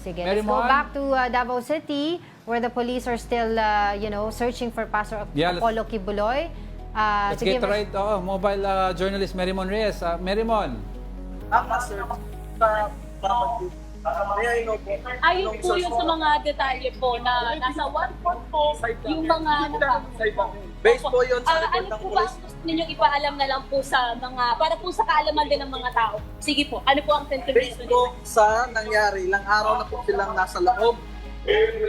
Sige, Mary let's go Mon? back to Davao City where the police are still, searching for Pastor Yeah, Apollo Kibuloy. Let's get right. Mobile journalist Mary Mon Reyes. Mary Mon. Sir. Ayon po yun sa mga detalye po na nasa 1 po yung mga Based po yun sa ano report ng po ba police. ang gusto ninyong ipaalam na lang po sa mga, para po sa kaalaman din ng mga tao? Sige po, ano po ang Based sentiment po sa nangyari, ilang araw na po silang nasa loob.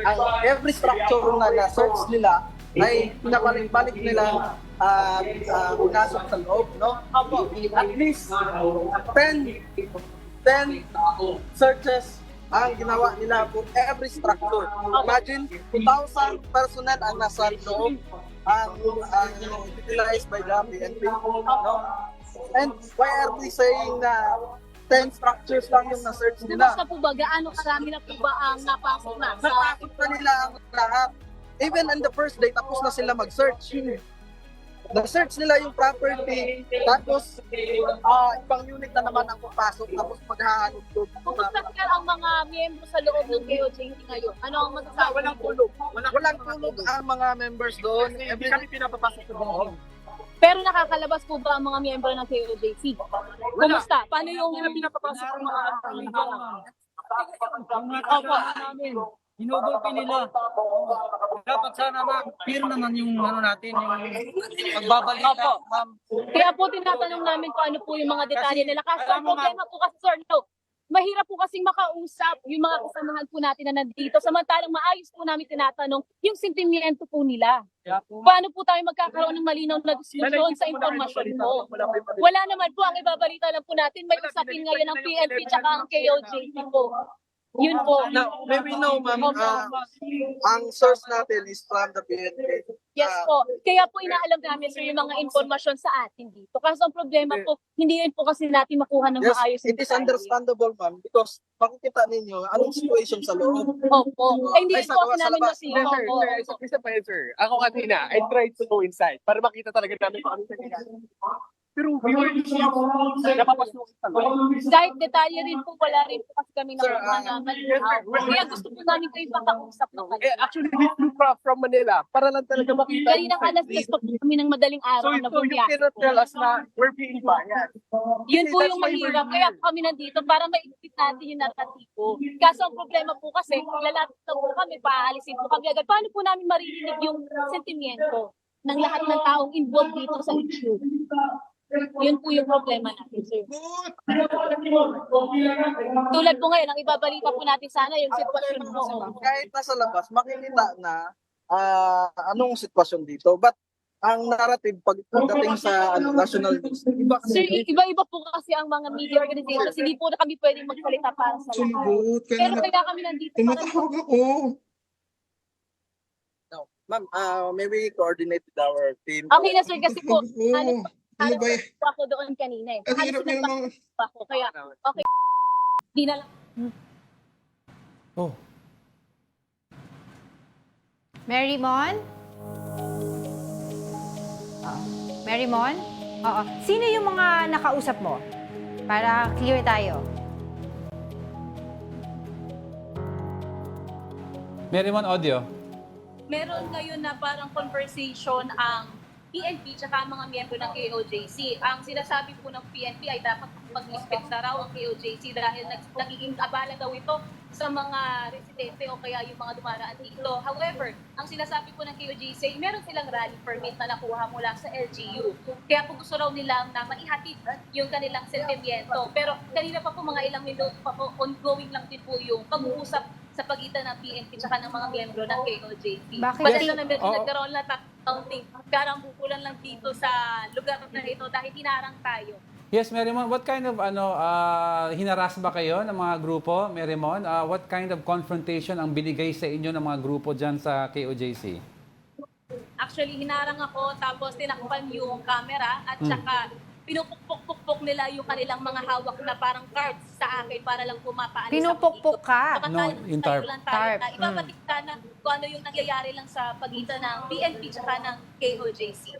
Ang every structure na na-search nila ay pinabalik-balik nila pinasok sa loob, no? At least 10 searches ang ginawa nila for every structure. Imagine, 2,000 personnel ang nasa loob ang utilized by the PNP, no? And why are they saying na 10 structures lang yung na-search nila? Kumusta po ba? Gaano karami na po ba ang napasok na? Nakakot na nila ang lahat. Even on the first day, tapos na sila mag-search. Na-search nila yung property, tapos ibang unit na naman ang papasok, tapos maghahanap doon. Kumusta sir ang mga miyembro sa loob ng KOJC ngayon? Ano ang masasabi? Walang tulog. Walang tulog ang mga members doon. Hindi kami pinapapasok sa loob. Pero nakakalabas po ba ang mga miyembro ng KOJC? Kumusta? Paano yung... Pinapapasok ang mga Opo. namin. Hinugulpi nila. Dapat sana clear naman yung natin, yung pagbabalita, Opo. ma'am. Kaya po tinatanong namin kung ano po yung mga detalye nila. Kasi ang problema po kasi sir, mahirap po kasing makausap yung mga kasamahan po natin na nandito. Samantalang maayos po namin tinatanong yung sentimiento po nila. Paano po tayo magkakaroon ng malinaw na diskusyon sa impormasyon mo? Wala naman po. Ang ibabalita lang po natin, may usapin ngayon ng PNP tsaka ang KOJC po. Yun po. Now, maybe no, ma'am, ang source natin is from the PNP. Yes po. Kaya po inaalam namin sir yung mga informasyon sa atin dito. Kasi ang problema po, hindi rin po kasi natin makuha ng Yes, maayos. it is understandable, ma'am, because makikita ninyo anong situation sa loob. Opo. Ay, hindi Ay, po kasi sa namin labas. masino. Sir, isa pa yun, sir. Ako kanina, I tried to go inside para makita talaga namin kung ano sa ginagawa. Pero napapasok sa loob. Kahit detalye rin po, wala rin po kasi kami Sir, nakuha na malinaw. Kaya gusto po namin kayo pakausap na kayo. Actually, we flew from Manila para lang talaga makita. Kaninang alas 10 pa po kami ng madaling So, araw na ito, you bumiyahe cannot po. tell us na we're being biased. Yun po That's yung why we're mahirap. here. Kaya po kami nandito para maigpit natin yung narratibo. Kaso ang problema po kasi, lalapit na po kami, paalisin po kami agad. Paano po namin maririnig yung sentimiento ng lahat ng taong involved dito sa issue? Yun po yung problema natin, sir. Tulad po ngayon, ang ibabalita po natin sana yung sitwasyon po. Kahit nasa labas, makikita na anong sitwasyon dito. But ang narrative pagdating sa national news, iba Sir, kasi. iba-iba po kasi ang mga media organizations. Hindi po na kami pwedeng magsalita para sa lahat. Pero kaya kami nandito para Tumatawag ako. No. Ma'am, maybe coordinate with our team. okay na sir kasi po, Ano ba yan? po ako doon kanina eh. Ang hirap niya naman. Ako, kaya okay. Di na lang. Oh. Mary Mon? Oo. Mary Mon? Oo. Sino yung mga nakausap mo? Para clear tayo. Mary Mon, audio. Meron ngayon na parang conversation ang PNP tsaka ang mga miyembro ng KOJC. Ang sinasabi po ng PNP ay dapat mag-respect na raw ang KOJC dahil nagiging abala daw ito sa mga residente o kaya yung mga dumaraan dito. However, ang sinasabi po ng KOJC, meron silang rally permit na nakuha mula sa LGU. Kaya po gusto raw nilang na maihatid yung kanilang sentimiento. Pero kanina pa po mga ilang minuto pa po, ongoing lang din po yung pag-uusap sa pagitan ng PNP tsaka ng mga miyembro ng KOJC. Bakit? Basta na Oo. nagkaroon na counting, karambukulan lang dito sa lugar na ito dahil hinarang tayo. Yes, Mary Mon, what kind of hinaras ba kayo ng mga grupo, Mary Mon? What kind of confrontation ang binigay sa inyo ng mga grupo dyan sa KOJC? Actually, hinarang ako tapos tinakpan yung camera at saka pinupukpok nila yung kanilang mga hawak na parang cards sa akin para lang pumapaalis Pinupukpok ka? No, yung tarp. Tarp. Ibabatik sana kung ano yung nangyayari lang sa pagitan ng PNP tsaka ng KOJC.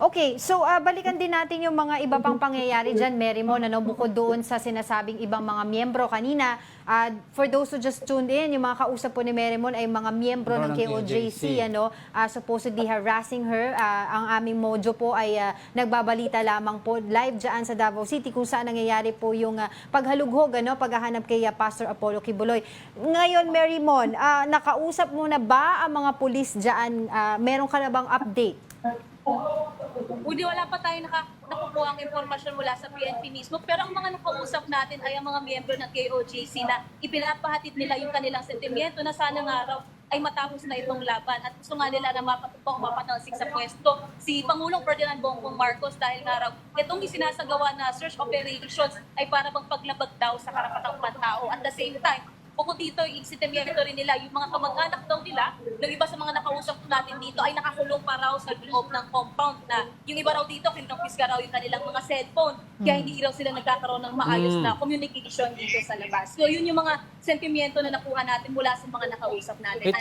Okay, so balikan din natin yung mga iba pang pangyayari dyan, Mary Mon, bukod doon sa sinasabing ibang mga miyembro kanina, For those who just tuned in, yung mga kausap po ni Merrimon ay mga miyembro ng KOJC, supposedly harassing her. Ang aming Mojo po ay nagbabalita lamang po live dyan sa Davao City kung saan nangyayari po yung paghalughog, paghahanap kay Pastor Apollo Kibuloy. Ngayon, Merrimon, nakausap mo na ba ang mga pulis dyan? Meron ka na bang update? Udi, wala pa tayo nakukuha ang impormasyon mula sa PNP mismo. Pero ang mga nakausap natin ay ang mga miyembro ng KOJC na ipinapahatid nila yung kanilang sentimiento na sana nga raw ay matapos na itong laban. At gusto nga nila na mapatalsik sa pwesto si Pangulong Ferdinand Bongbong Marcos dahil nga raw itong isinasagawa na search operations ay para bang paglabag daw sa karapatang pantao. At the same time, bukod dito, isintemyento rin nila yung mga kamag-anak daw nila, ng iba sa mga nakausap natin dito ay nakakulong pa raw sa loob ng compound na yung iba raw dito, kinumpis ka raw yung kanilang mga cellphone, kaya hindi raw sila nagkakaroon ng maayos na communication dito sa labas. So yun yung mga sentimiento na nakuha natin mula sa mga nakausap natin.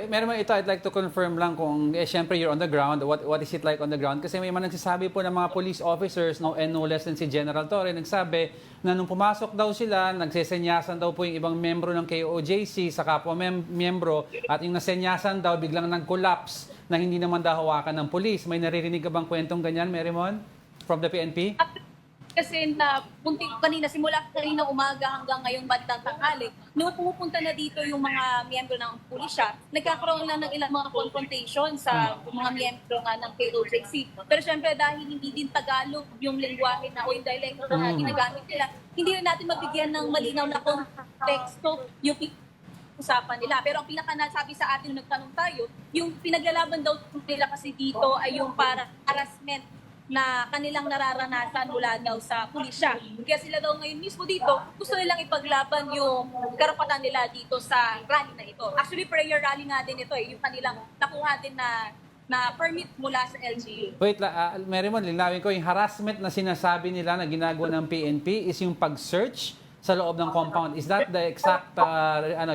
Meron ito, I'd like to confirm lang kung, syempre you're on the ground, what is it like on the ground? Kasi may mga nagsasabi po ng mga police officers, no less than si General Torre, nagsabi na nung pumasok daw sila, nagsesenyasan daw po yung ibang membro ng KOJC sa kapwa miyembro at yung nasenyasan daw biglang nag-collapse na hindi naman daw hawakan ng police. May naririnig ka bang kwentong ganyan, Merrimon? From the PNP? Kasi na kanina, simula kanina umaga hanggang ngayong bandang tanghali, nung pumupunta na dito yung mga miyembro ng pulisya, nagkakaroon lang ng ilang mga confrontation sa mga miyembro nga ng KOJC. Pero syempre dahil hindi din Tagalog yung lengguwahe na o yung dialect na ginagamit nila, hindi rin natin mabigyan ng malinaw na konteksto yung usapan nila. Pero ang pinaka-nasabi sa atin nung nagtanong tayo, yung pinaglalaban daw nila kasi dito ay yung para harassment na kanilang nararanasan mula daw sa pulisya. Kaya sila daw ngayon mismo dito, gusto nilang ipaglaban yung karapatan nila dito sa rally na ito. Actually, prayer rally nga din ito yung kanilang nakuha din na permit mula sa LGU. Wait, Merrimon, linawin ko, yung harassment na sinasabi nila na ginagawa ng PNP is yung pag-search sa loob ng compound. Is that the exact,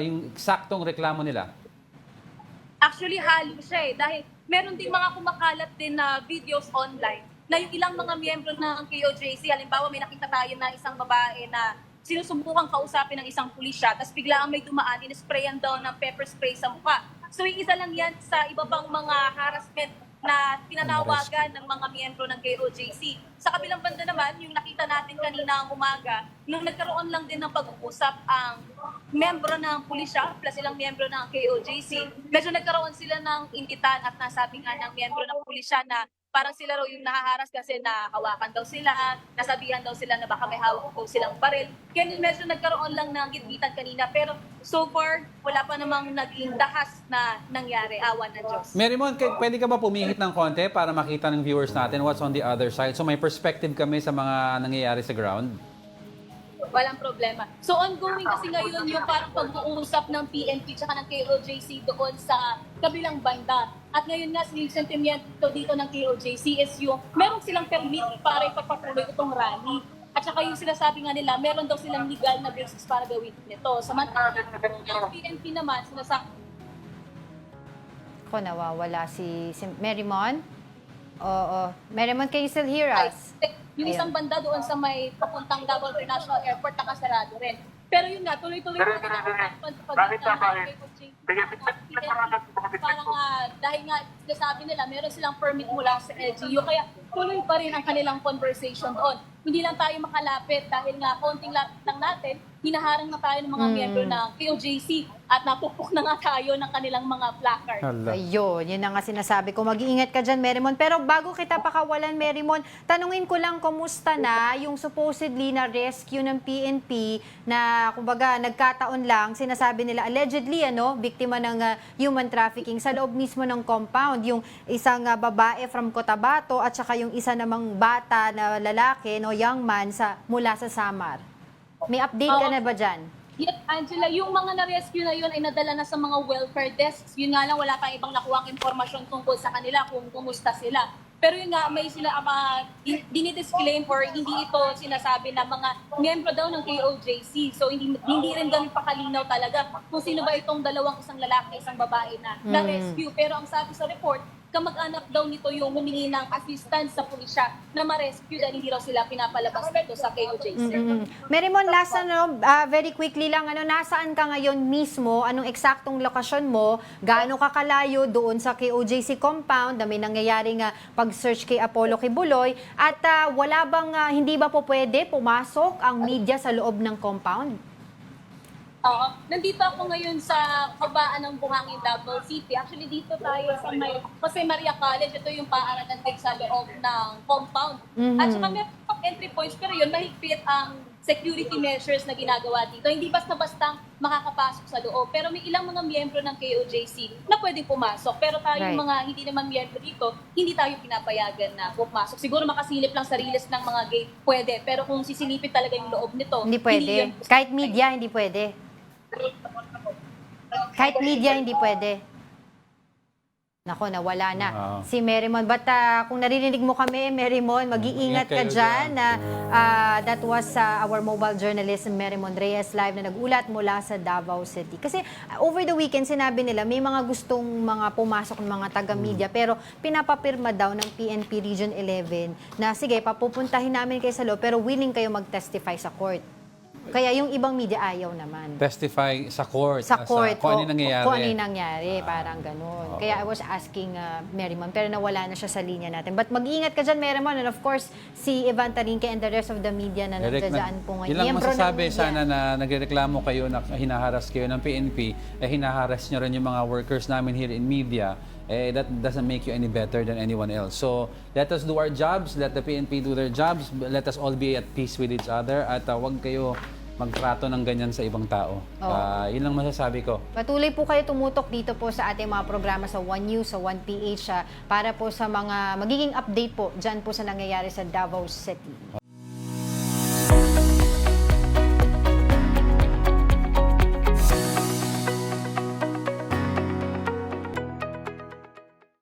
yung eksaktong reklamo nila? Actually, halo siya dahil meron ding mga kumakalat din na videos online na yung ilang mga miyembro ng KOJC, halimbawa may nakita tayo na isang babae na sinusubukang kausapin ng isang pulisya, tapos biglaan may dumaan, in-sprayan daw ng pepper spray sa mukha. So yung isa lang yan sa iba pang mga harassment na pinanawagan ng mga miyembro ng KOJC. Sa kabilang banda naman, yung nakita natin kanina ang umaga, nung nagkaroon lang din ng pag-uusap ang miyembro ng pulisya plus ilang miyembro ng KOJC, medyo nagkaroon sila ng ingitan at nasabi nga ng miyembro ng pulisya na parang sila raw yung nahaharas kasi nahawakan daw sila, nasabihan daw sila na baka may hawak po silang baril. Kaya medyo nagkaroon lang ng gitgitan kanina. Pero so far, wala pa namang naging dahas na nangyari. Awan ng Diyos. Merrimon, pwede ka ba pumihit ng konti para makita ng viewers natin what's on the other side? So may perspective kami sa mga nangyayari sa ground. Walang problema. So ongoing kasi ngayon yung parang pag-uusap ng PNP tsaka ng KOJC doon sa kabilang banda. At ngayon nga, yung sentimiento dito ng KOJC is yung meron silang permit para ipagpatuloy itong rally. At saka yung sinasabi nga nila, meron daw silang legal na basis para gawin nito. Samantala, yung PNP naman, sinasabi. Ako, nawawala si Merrimon. Oo. Merrimon, can you still hear us? Yung isang banda doon sa may papuntang Davao International Airport, nakasarado rin. Pero yun nga, tuloy-tuloy pa rin parang dahil nga sinasabi nila, meron silang permit mula sa LGU, kaya tuloy pa rin ang kanilang conversation doon. Hindi lang tayo makalapit dahil nga konting lapit lang natin, hinaharang na tayo ng mga miyembro ng KOJC at napupok na nga tayo ng kanilang mga placard. Ayun, yun na nga sinasabi ko. Mag-iingat ka dyan, Merrimon. Pero bago kita pakawalan, Merrimon, tanungin ko lang kumusta na yung supposedly na rescue ng PNP na, kumbaga, nagkataon lang, sinasabi nila, allegedly, biktima ng human trafficking sa loob mismo ng compound. Yung isang babae from Cotabato at saka yung isa namang bata na lalaki, young man, mula sa Samar. May update ka na ba dyan? Yes, Angela, yung mga na-rescue na yun ay nadala na sa mga welfare desks. Yun nga lang, wala tayong ibang nakuhang informasyon tungkol sa kanila kung kumusta sila. Pero yun nga, may sila dinidisclaim or hindi ito sinasabi na mga miyembro daw ng KOJC. So hindi rin ganun pakalinaw talaga kung sino ba itong isang lalaki, isang babae na na-rescue. Pero ang sabi sa report, kamag-anak daw nito yung humingi ng assistance sa pulisya na ma-rescue dahil hindi raw sila pinapalabas dito sa KOJC. Merimon, last very quickly lang, nasaan ka ngayon mismo? Anong eksaktong lokasyon mo? Gaano ka kalayo doon sa KOJC compound na may nangyayaring pag-search kay Apollo Kibuloy? At wala bang, hindi ba po pwede pumasok ang media sa loob ng compound? Nandito ako ngayon sa kabaan ng Buhangin, Davao City. Actually, dito tayo sa may Jose Maria College. Ito yung paaralan din sa loob ng compound. At saka meron pang entry points, pero yun, mahigpit ang security measures na ginagawa dito. Hindi basta-basta makakapasok sa loob. Pero may ilang mga miyembro ng KOJC na pwedeng pumasok. Pero tayo Right. mga hindi naman miyembro dito, hindi tayo pinapayagan na pumasok. Siguro makasilip lang sa riles ng mga gate, pwede. Pero kung sisilipin talaga yung loob nito, Hindi pwede. yun- Kahit media, hindi pwede. Kahit media, hindi pwede. Nako, nawala na. Wow. Si Merimon. But kung naririnig mo kami, Merimon, mag-iingat Ingat ka kayo dyan. That was our mobile journalist, Merimon Reyes, live na nagulat mula sa Davao City. Kasi over the weekend, sinabi nila, may mga gustong mga pumasok ng mga taga-media, pero pinapapirma daw ng PNP Region 11 na, sige, papupuntahin namin kayo sa loob, pero willing kayo mag-testify sa court. Kaya yung ibang media ayaw naman. Testify sa court. Sa court. Kung ano yung nangyayari. Kung ano yung nangyari, parang ganun. Kaya I was asking Merimon, pero nawala na siya sa linya natin. But mag-iingat ka dyan, Merimon. And of course, si Ivan Tarinque and the rest of the media na Eric, nagdadaan po ngayon. Yun lang Miyembro ng masasabi media. sana na nagreklamo kayo na hinaharas kayo ng PNP, hinaharas nyo rin yung mga workers namin here in media, that doesn't make you any better than anyone else. So, let us do our jobs, let the PNP do their jobs, let us all be at peace with each other, at wag kayo magtrato ng ganyan sa ibang tao. Yun lang masasabi ko. Patuloy po kayo tumutok dito po sa ating mga programa sa One News, sa One PH, para po sa mga magiging update po dyan po sa nangyayari sa Davao City.